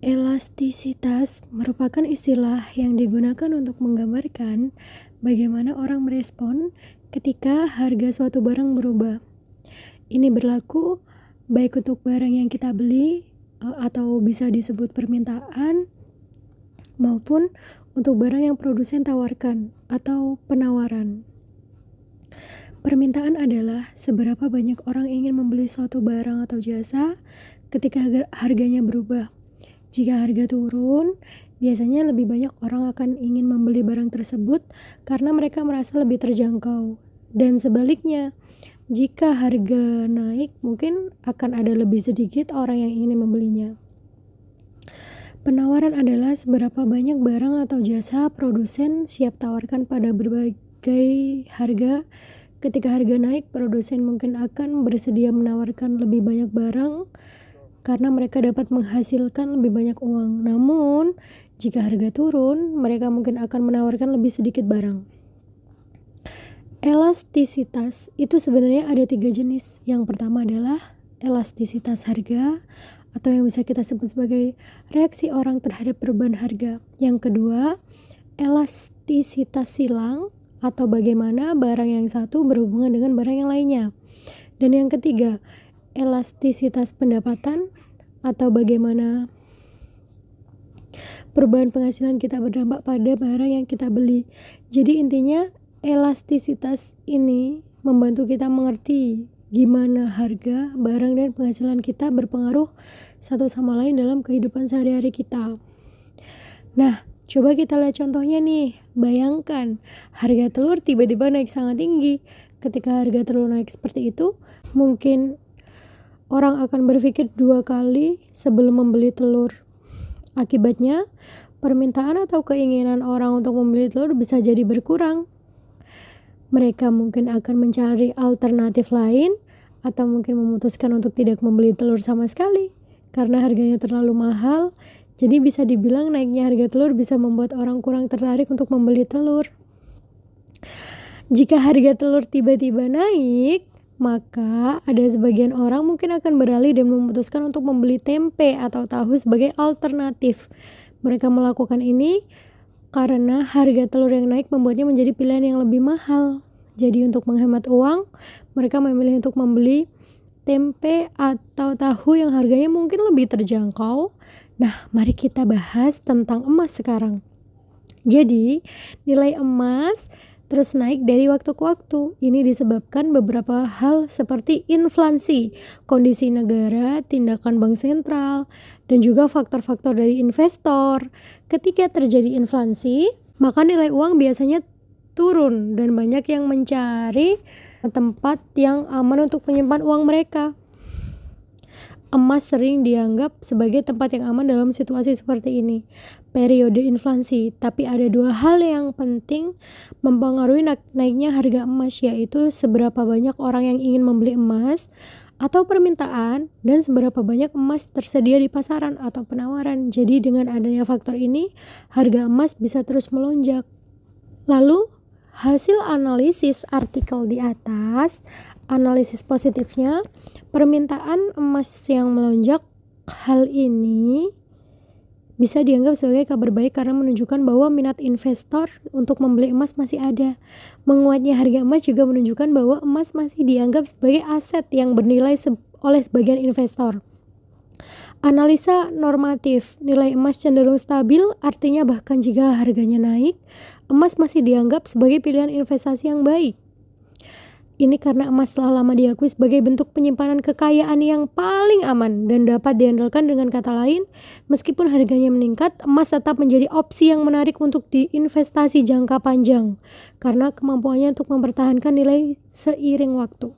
Elastisitas merupakan istilah yang digunakan untuk menggambarkan bagaimana orang merespon ketika harga suatu barang berubah. Ini berlaku baik untuk barang yang kita beli atau bisa disebut permintaan, maupun untuk barang yang produsen tawarkan atau penawaran. Permintaan adalah seberapa banyak orang ingin membeli suatu barang atau jasa ketika harganya berubah. Jika harga turun, biasanya lebih banyak orang akan ingin membeli barang tersebut karena mereka merasa lebih terjangkau. Dan sebaliknya, jika harga naik, mungkin akan ada lebih sedikit orang yang ingin membelinya. Penawaran adalah seberapa banyak barang atau jasa produsen siap tawarkan pada berbagai harga. Ketika harga naik, produsen mungkin akan bersedia menawarkan lebih banyak barang karena mereka dapat menghasilkan lebih banyak uang. Namun, jika harga turun, mereka mungkin akan menawarkan lebih sedikit barang. Elastisitas itu sebenarnya ada 3 jenis. Yang pertama adalah elastisitas harga, atau yang bisa kita sebut sebagai reaksi orang terhadap perubahan harga. Yang kedua, elastisitas silang, atau bagaimana barang yang satu berhubungan dengan barang yang lainnya. Dan yang ketiga, elastisitas pendapatan, atau bagaimana perubahan penghasilan kita berdampak pada barang yang kita beli. Jadi intinya elastisitas ini membantu kita mengerti gimana harga, barang, dan penghasilan kita berpengaruh satu sama lain dalam kehidupan sehari-hari kita. Nah, coba kita lihat contohnya nih. Bayangkan harga telur tiba-tiba naik sangat tinggi. Ketika harga telur naik seperti itu, mungkin orang akan berpikir 2 kali sebelum membeli telur. Akibatnya, permintaan atau keinginan orang untuk membeli telur bisa jadi berkurang. Mereka mungkin akan mencari alternatif lain, atau mungkin memutuskan untuk tidak membeli telur sama sekali karena harganya terlalu mahal. Jadi bisa dibilang naiknya harga telur bisa membuat orang kurang tertarik untuk membeli telur. Jika harga telur tiba-tiba naik, maka ada sebagian orang mungkin akan beralih dan memutuskan untuk membeli tempe atau tahu sebagai alternatif. Mereka melakukan ini karena harga telur yang naik membuatnya menjadi pilihan yang lebih mahal. Jadi untuk menghemat uang, mereka memilih untuk membeli tempe atau tahu yang harganya mungkin lebih terjangkau. Nah, mari kita bahas tentang emas sekarang. Jadi, nilai emas terus naik dari waktu ke waktu. Ini disebabkan beberapa hal seperti inflasi, kondisi negara, tindakan bank sentral, dan juga faktor-faktor dari investor. Ketika terjadi inflasi, maka nilai uang biasanya turun dan banyak yang mencari tempat yang aman untuk menyimpan uang mereka. Emas sering dianggap sebagai tempat yang aman dalam situasi seperti ini, periode inflasi. Tapi ada 2 hal yang penting mempengaruhi naiknya harga emas, yaitu seberapa banyak orang yang ingin membeli emas atau permintaan, dan seberapa banyak emas tersedia di pasaran atau penawaran. Jadi dengan adanya faktor ini, harga emas bisa terus melonjak. Lalu, hasil analisis artikel di atas, analisis positifnya, permintaan emas yang melonjak, hal ini bisa dianggap sebagai kabar baik karena menunjukkan bahwa minat investor untuk membeli emas masih ada. Menguatnya harga emas juga menunjukkan bahwa emas masih dianggap sebagai aset yang bernilai oleh sebagian investor. Analisa normatif, nilai emas cenderung stabil, artinya bahkan jika harganya naik, emas masih dianggap sebagai pilihan investasi yang baik. Ini karena emas telah lama diakui sebagai bentuk penyimpanan kekayaan yang paling aman dan dapat diandalkan. Dengan kata lain, meskipun harganya meningkat, emas tetap menjadi opsi yang menarik untuk diinvestasi jangka panjang karena kemampuannya untuk mempertahankan nilai seiring waktu.